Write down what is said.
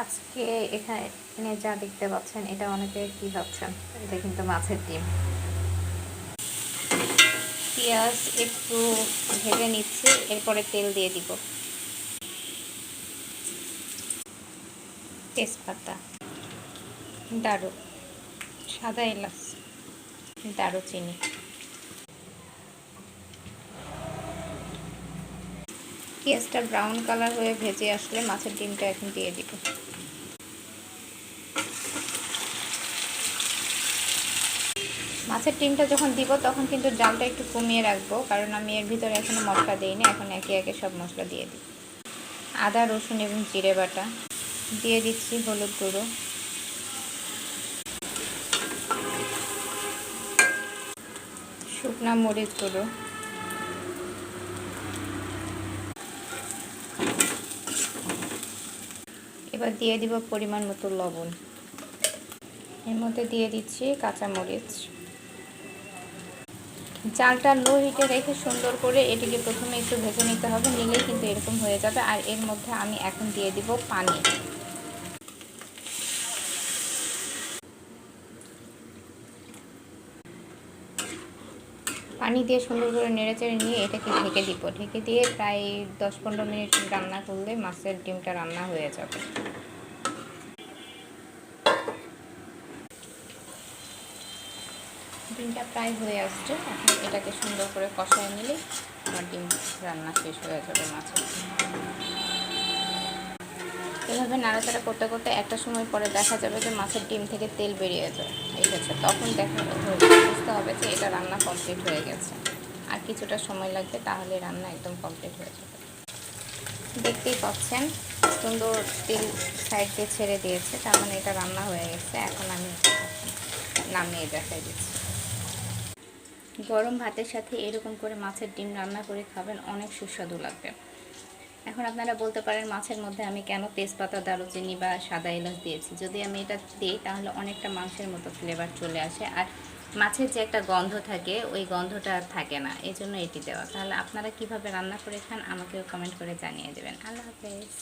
আজকে এখানে যা দেখতে পাচ্ছেন এটা অনেকে কি ভাবছেন, এটা কিন্তু মাছের ডিম। পেঁয়াজ একটু ভেজে নিচ্ছি, এরপরে তেল দিয়ে দিব, তেজপাতা, সাদা এলাচ, দারুচিনি। পেঁয়াজটা ব্রাউন কালার হয়ে ভেজে আসলে মাছের ডিমটা এখন দিয়ে দিব। মাছের ডিমটা যখন দিব তখন কিন্তু জালটা একটু কমিয়ে রাখবো, কারণ আমি এর ভিতরে এখনো মশলা দিইনি। এখন একে একে সব মশলা দিয়ে দিই। আদা, রসুন এবং জিরে বাটা দিয়ে দিচ্ছি, হলুদ গুঁড়ো, শুকনা মরিচ গুঁড়ো, এবার দিয়ে দিব পরিমাণ মতো লবণ। এর মধ্যে দিয়ে দিচ্ছি কাঁচা মরিচ। জালটা লো হিটে রেখে সুন্দর করে এটিকে প্রথমে একটু ভেজে নিতে হবে, নিলেই কিন্তু এরকম হয়ে যাবে। আর এর মধ্যে আমি এখন দিয়ে দিব পানি। পানি দিয়ে সুন্দর করে নেড়েচেড়ে নিয়ে এটাকে ঢেকে দিব। ঢেকে দিয়ে প্রায় 10-15 মিনিট রান্না করলে মাছের ডিমটা রান্না হয়ে যাবে। ডিমটা প্রায় হয়ে আসছে, এখন এটাকে সুন্দর করে কষায় নিলে আমার ডিম রান্না শেষ হয়ে যাবে মাছের। এভাবে নাড়াচাড়া করতে করতে একটা সময় পরে দেখা যাবে যে মাছের ডিম থেকে তেল বেরিয়ে যায় এসেছে, তখন বুঝতে হবে যে এটা রান্না কমপ্লিট হয়ে গেছে। আর কিছুটা সময় লাগবে, তাহলে রান্না একদম কমপ্লিট হয়ে যাবে। দেখতেই পাচ্ছেন সুন্দর তেল সাইড দিয়ে ছেড়ে দিয়েছে, তার মানে এটা রান্না হয়ে গেছে। এখন আমি নামিয়ে দেখাই দিচ্ছি। গরম ভাতের সাথে এরকম করে মাছের ডিম রান্না করে খাবেন, অনেক সুস্বাদু লাগবে। এখন আপনারা বলতে পারেন মাছের মধ্যে আমি কেন তেজপাতা, দারুচিনি বা সাদা এলাচ দিয়েছি। যদি আমি এটা দিই তাহলে অনেকটা মাংসের মতো ফ্লেভার চলে আসে, আর মাছের যে একটা গন্ধ থাকে ওই গন্ধটা আর থাকে না, এই জন্য এটি দেওয়া। তাহলে আপনারা কিভাবে রান্না করে খান আমাকেও কমেন্ট করে জানিয়ে দেবেন। আল্লাহ হাফেজ।